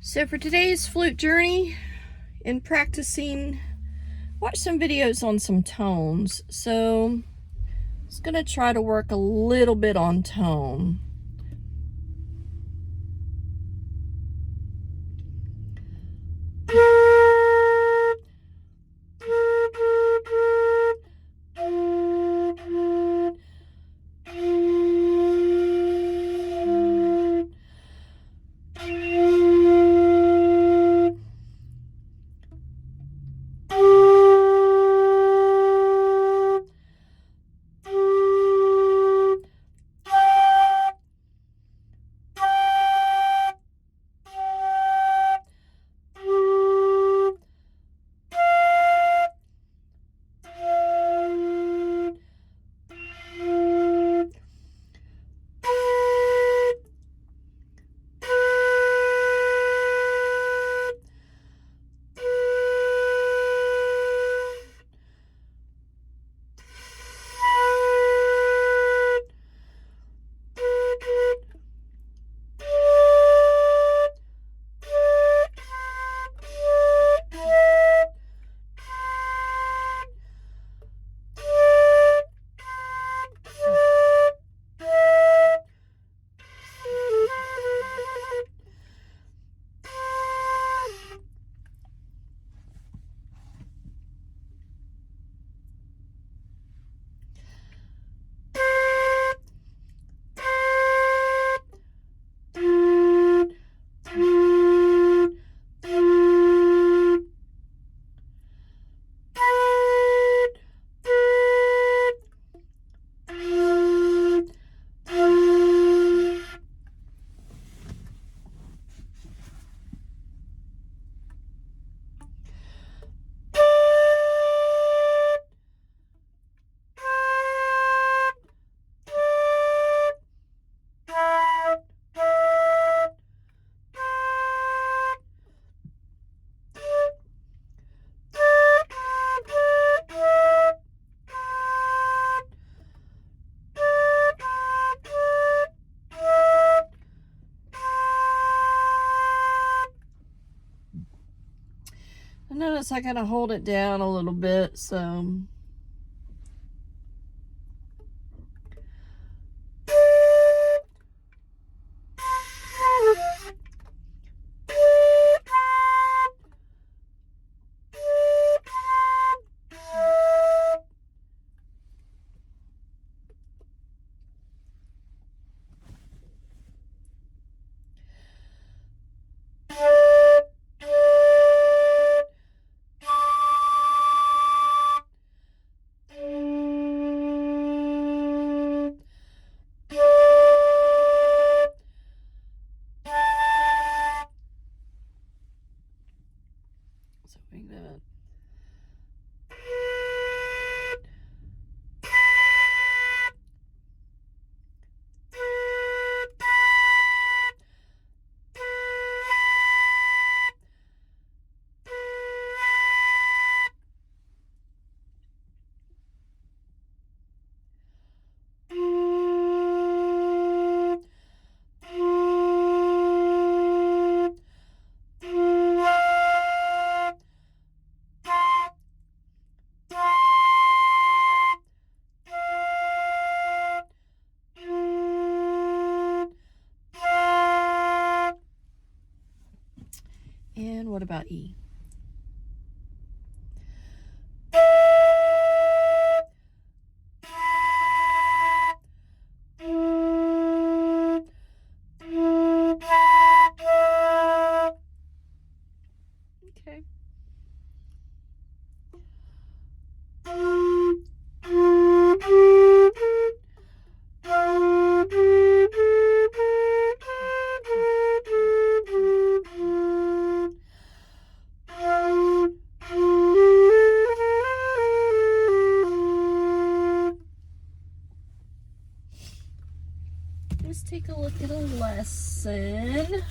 So for today's flute journey in practicing, watch some videos on some tones. So I'm just gonna try to work a little bit on tone. Notice I gotta hold it down a little bit, so something that. And what about E? Okay. Let's take a look at a lesson.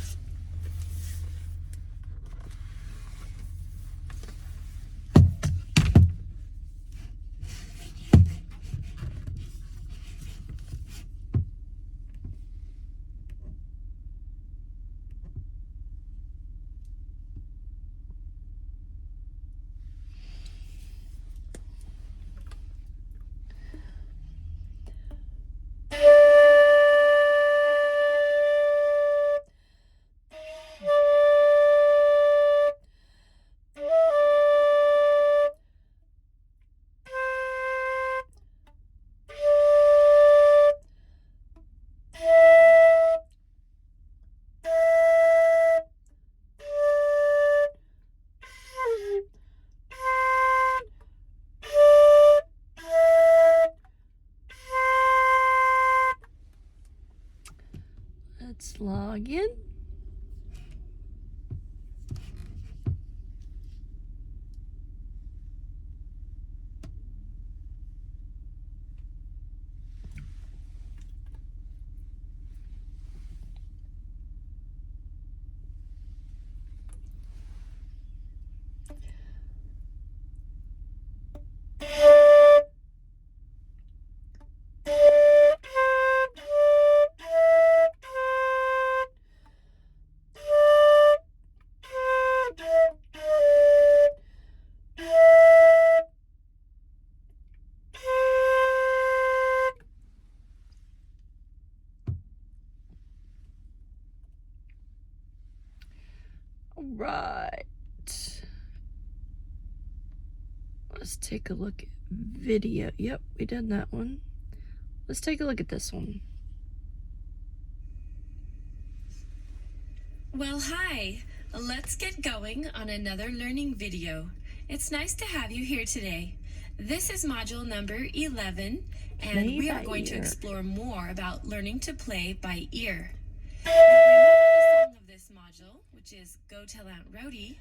All right. Let's take a look at video. Yep, we did that one. Let's take a look at this one. Well, hi. Let's get going on another learning video. It's nice to have you here today. This is module number 11, and we are going to explore more about learning to play by ear. Now, remember the song of this module, which is Go Tell Aunt Rhody.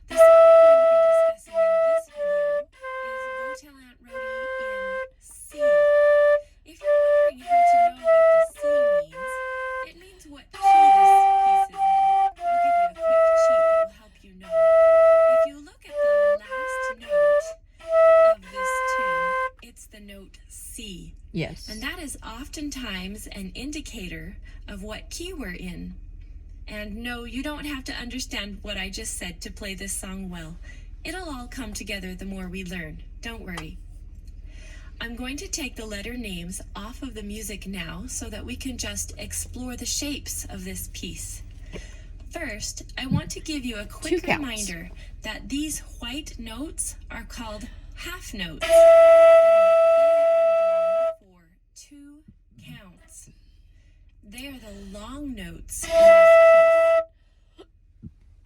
The song we're going to be discussing in this video is Go Tell Aunt Rhody in C. If you're wondering how to know what the C means, it means what key this piece is in. I'll give you a quick cheat that will help you know. If you look at the last note of this tune, it's the note C. Yes. And that is oftentimes an indicator of what key we're in. And no, you don't have to understand what I just said to play this song well. It'll all come together the more we learn. Don't worry. I'm going to take the letter names off of the music now so that we can just explore the shapes of this piece. First, I want to give you a quick reminder that these white notes are called half notes. And they are for 2 counts. They are the long notes in this piece.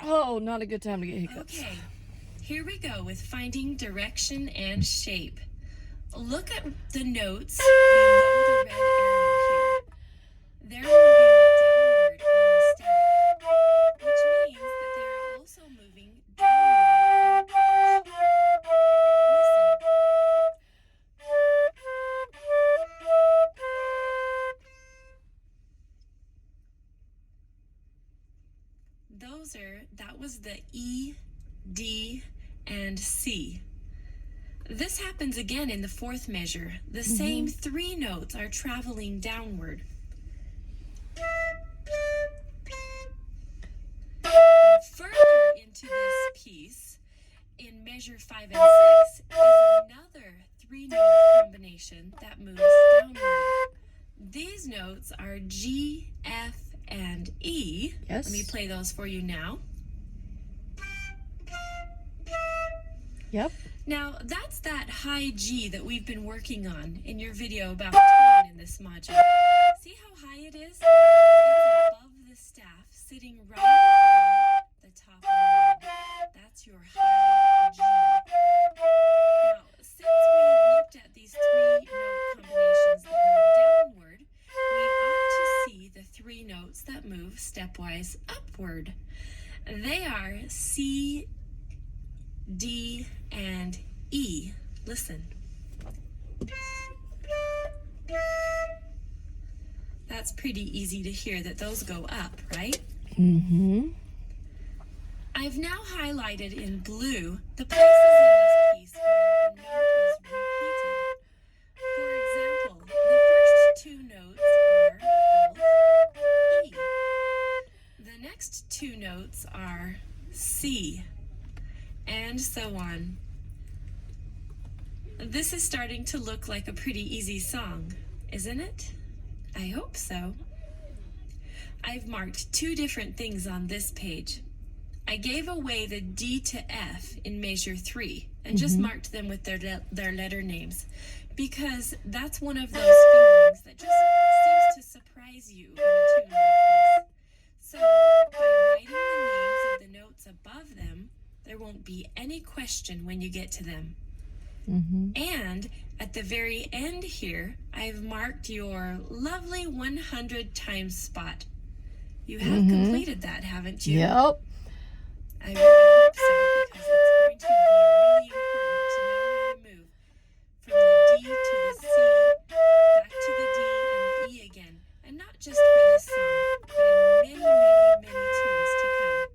Oh, not a good time to get hiccups. Okay, here we go with finding direction and shape. Look at the notes below the red arrow here. They're moving downward on the stem, which means that they're also moving downward in pitch. Listen. That was the E, D, and C. This happens again in the fourth measure. The same 3 notes are traveling downward. Further into this piece, in measure 5 and 6, is another 3-note combination that moves downward. These notes are G, F, and E. Yes. Let me play those for you now. Yep. Now, that's that high G that we've been working on in your video about tone in this module. See how high it is? It's above the staff, sitting right on the top of the line. That's your high G. Now, since we looked at these 3-note combinations that move downward, we ought to see the 3 notes that move stepwise upward. They are C, D, and E. Listen. That's pretty easy to hear that those go up, right? Mm-hmm. I've now highlighted in blue the places in this piece where a note is repeated. For example, the first 2 notes are both E. The next 2 notes are C, and so on. This is starting to look like a pretty easy song, isn't it? I hope so. I've marked 2 different things on this page. I gave away the D to F in measure 3 and just marked them with their letter names because that's one of those fingerings that just seems to surprise you in a tune like this. So by writing the names of the notes above them, there won't be any question when you get to them. And at the very end here, I've marked your lovely 100 times spot. You have completed that, haven't you? Yep. I really hope so, because it's going to be really important to know how to move from the D to the C, back to the D and the E again. And not just for this song, but in many tunes to come.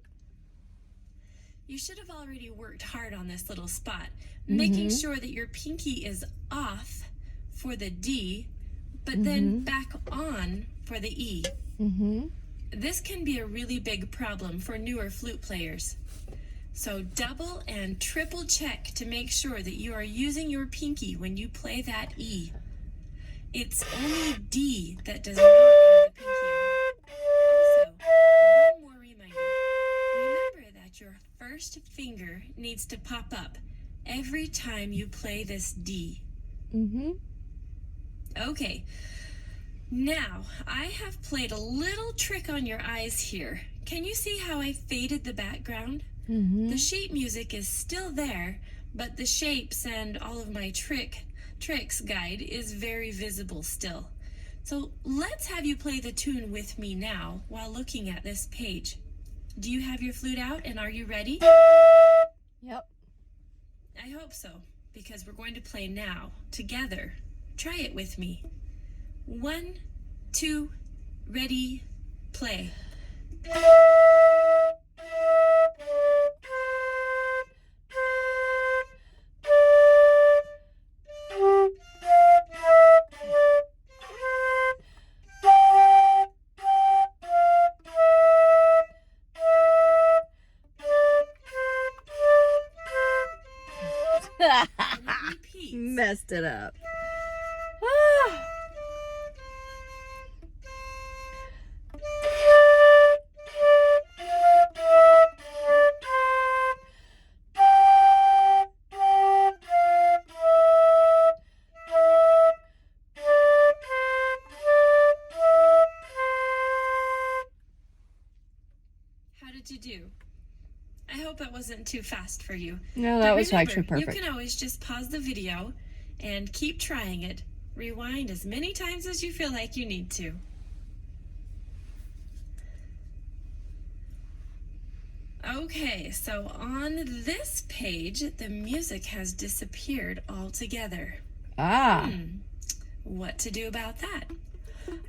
You should have already worked hard on this little spot, making sure that your pinky is off for the D, but then back on for the E. This can be a really big problem for newer flute players. So double and triple check to make sure that you are using your pinky when you play that E. It's only D that does not have the pinky on. Also, one more reminder. Remember that first finger needs to pop up every time you play this D. Okay, now I have played a little trick on your eyes here. Can you see how I faded the background? The sheet music is still there, but the shapes and all of my tricks guide is very visible still. So let's have you play the tune with me now while looking at this page. Do you have your flute out and are you ready? Yep. I hope so, because we're going to play now together. Try it with me. 1, 2, ready, play. Messed it up. How did you do? I hope it wasn't too fast for you. No, that was actually perfect. You can always just pause the video and keep trying it. Rewind as many times as you feel like you need to. Okay, so on this page, the music has disappeared altogether. What to do about that?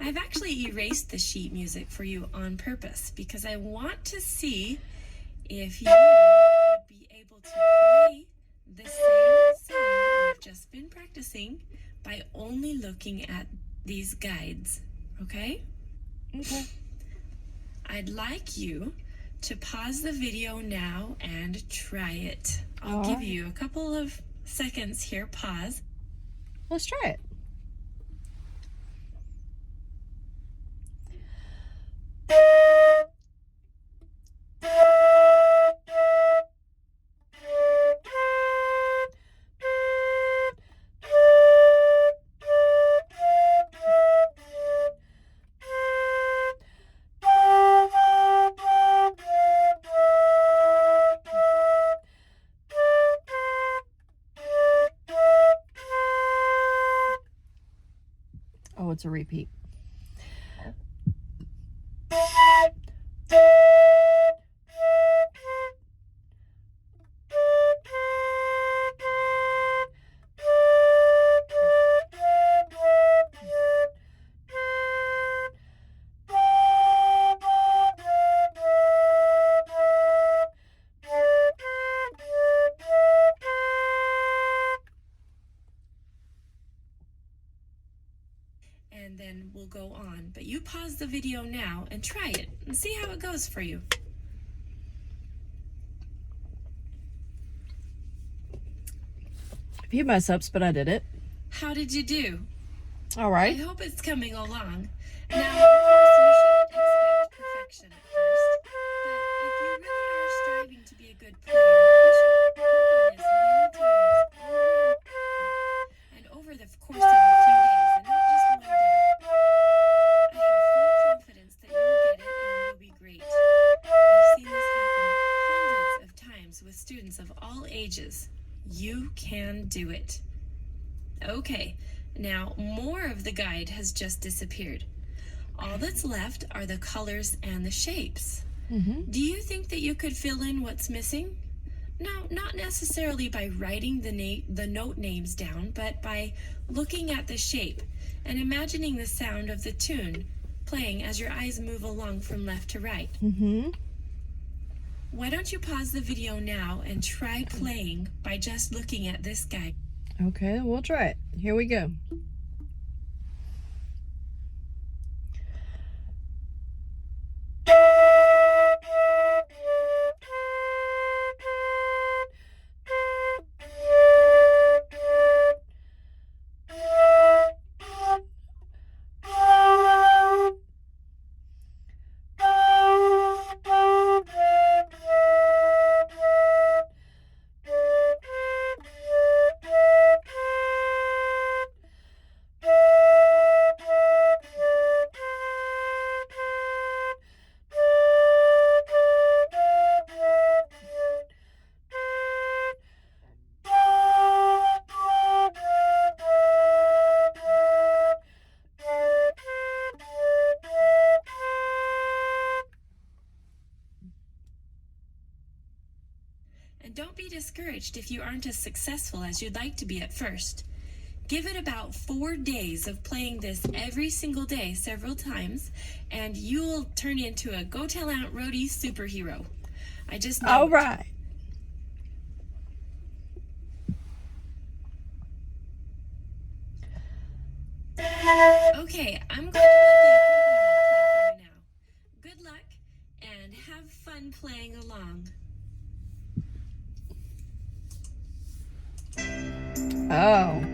I've actually erased the sheet music for you on purpose because I want to see if you would be able to play the same song that we've just been practicing by only looking at these guides, okay? Okay. I'd like you to pause the video now and try it. I'll give you a couple of seconds here. Pause. Let's try it. Oh, it's a repeat. And then we'll go on. But you pause the video now and try it and see how it goes for you. A few mess ups, but I did it. How did you do? All I right. hope it's coming along. Now, of course, you shouldn't expect perfection at first, but if you really are striving to be a good player, you should work on this many times and over the course of a few days, and not just one day. I have full confidence that you will get it and you'll be great. I've seen this happen hundreds of times with students of all ages. You can do it. Okay, now more of the guide has just disappeared. All that's left are the colors and the shapes. Do you think that you could fill in what's missing? No, not necessarily by writing the note names down, but by looking at the shape and imagining the sound of the tune playing as your eyes move along from left to right. Why don't you pause the video now and try playing by just looking at this guide? Okay, we'll try it. Here we go. And don't be discouraged if you aren't as successful as you'd like to be at first. Give it about 4 days of playing this every single day several times, and you'll turn into a Go Tell Aunt Rhody superhero. I just know. All right. Okay, I'm going to let the accompaniment play for you now. Good luck, and have fun playing along. Oh.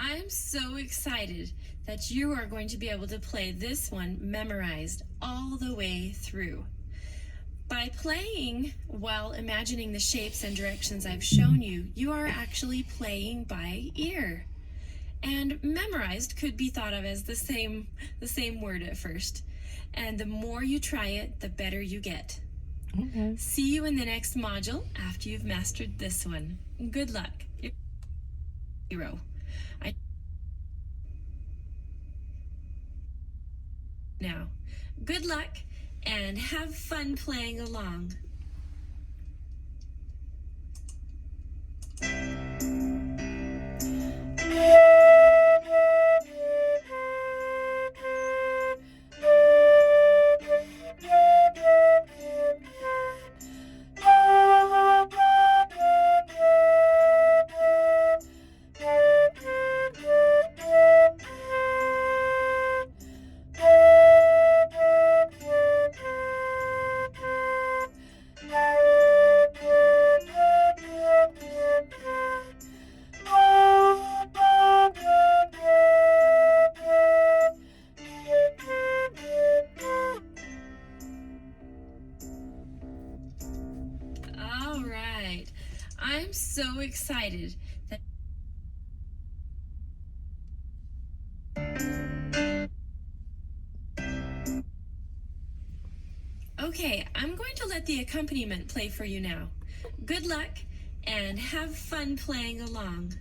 I'm so excited that you are going to be able to play this one memorized all the way through. By playing while imagining the shapes and directions I've shown you, you are actually playing by ear. And memorized could be thought of as the same word at first. And the more you try it, the better you get. Okay. See you in the next module after you've mastered this one. Good luck. Hero. Now, good luck and have fun playing along. All right. I'm so excited that Okay, I'm going to let the accompaniment play for you now. Good luck and have fun playing along.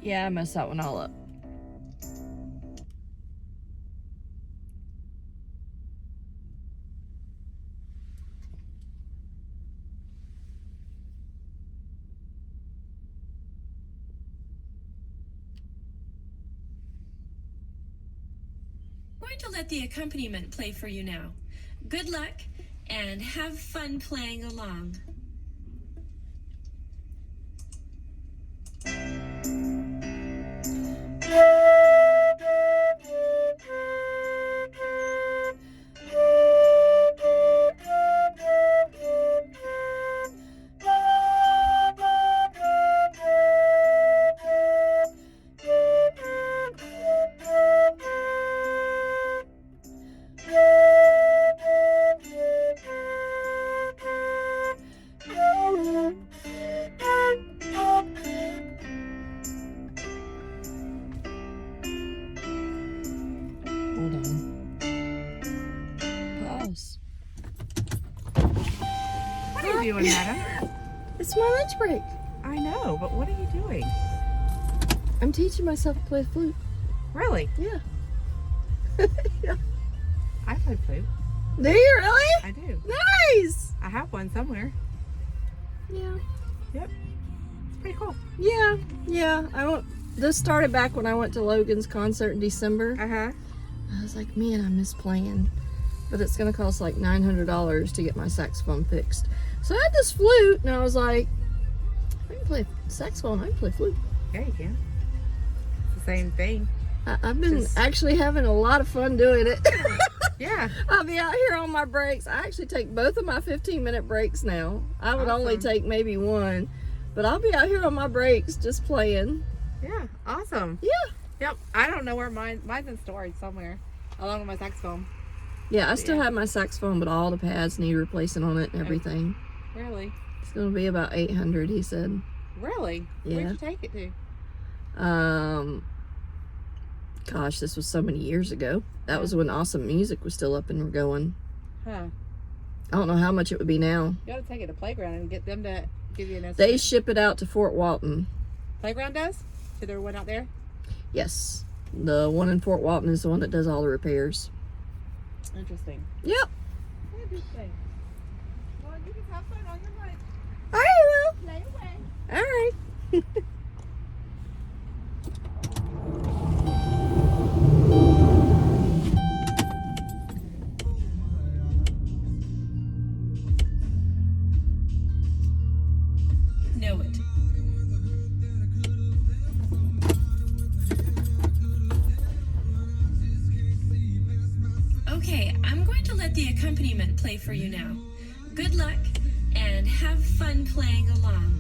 Yeah, I messed that one all up. I'm going to let the accompaniment play for you now. Good luck and have fun playing along. Hold on. Pause. What are you doing, madam? It's my lunch break. I know, but what are you doing? I'm teaching myself to play flute. Really? Yeah. Yeah. I play flute. Do you really? I do. Nice. I have one somewhere. Yeah. Yep. It's pretty cool. Yeah. Yeah. This started back when I went to Logan's concert in December. Uh-huh. I was like, man, I miss playing. But it's going to cost like $900 to get my saxophone fixed. So I had this flute, and I was like, I can play saxophone, I can play flute. Yeah, you can. It's the same thing. I've been actually having a lot of fun doing it. Yeah. I'll be out here on my breaks. I actually take both of my 15-minute breaks now. I would only Awesome. take maybe one. But I'll be out here on my breaks just playing. Yeah. Awesome. Yeah. Yep. I don't know where mine's in storage somewhere, along with my saxophone. Yeah, I still Yeah. have my saxophone, but all the pads need replacing on it and everything. Really? It's going to be about $800, he said. Really? Yeah. Where'd you take it to? Gosh, this was so many years ago. That was when Awesome Music was still up and going. Huh. I don't know how much it would be now. You gotta take it to Playground and get them to give you an estimate. They ship it out to Fort Walton. Playground does? To their one out there? Yes. The one in Fort Walton is the one that does all the repairs. Interesting. Yep. Interesting. Well, you can have fun on your lunch. I will. Play away. All right. Know it. Okay, I'm going to let the accompaniment play for you now. Good luck and have fun playing along.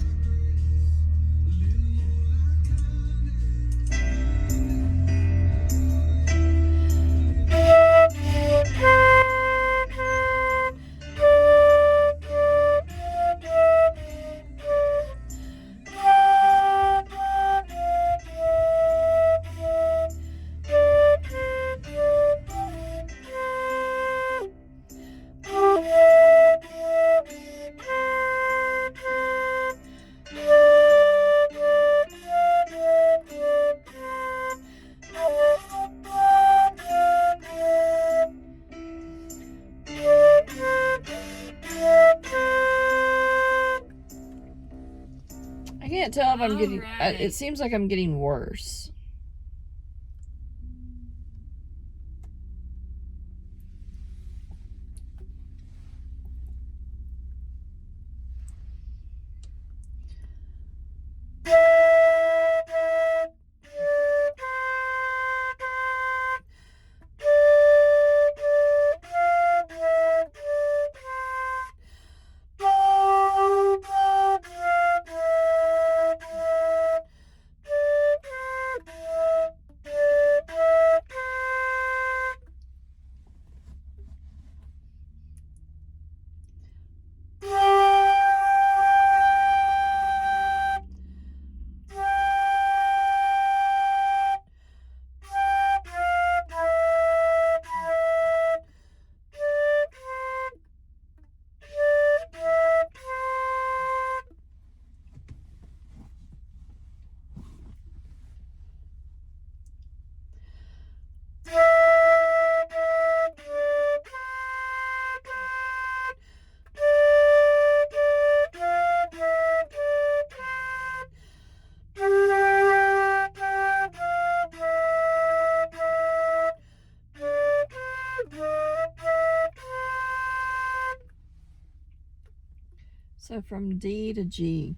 I can't tell if I'm getting... Alright. It seems like I'm getting worse. So from D to G.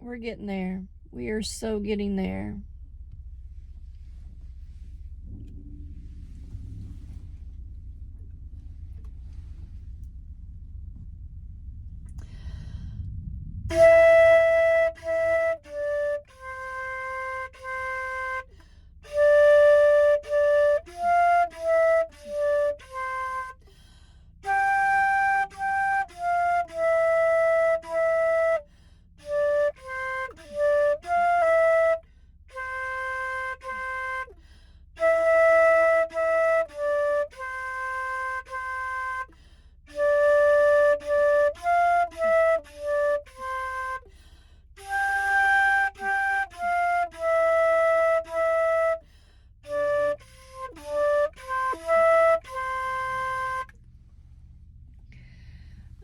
We're getting there. We are so getting there.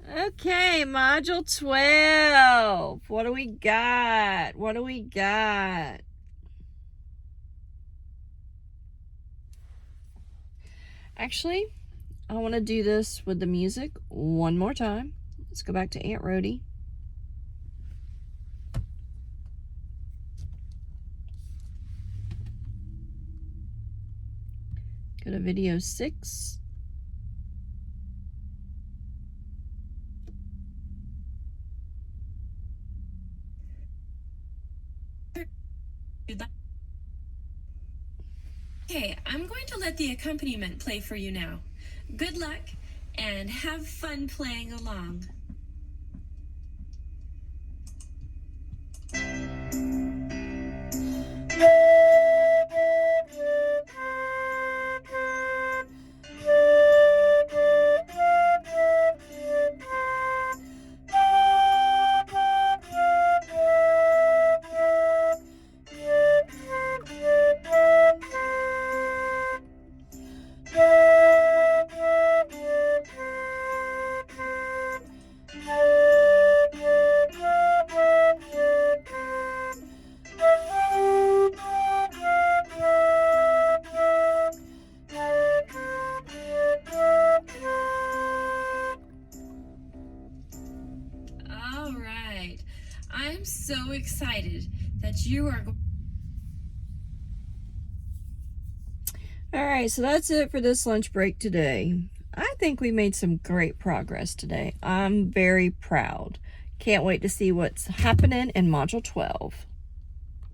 Okay, module 12. What do we got? What do we got? Actually, I want to do this with the music one more time. Let's go back to Aunt Rhody. Go to video 6. Okay, I'm going to let the accompaniment play for you now. Good luck and have fun playing along. All right, I'm so excited that you are going. All right, so that's it for this lunch break today. I think we made some great progress today. I'm very proud. Can't wait to see what's happening in Module 12.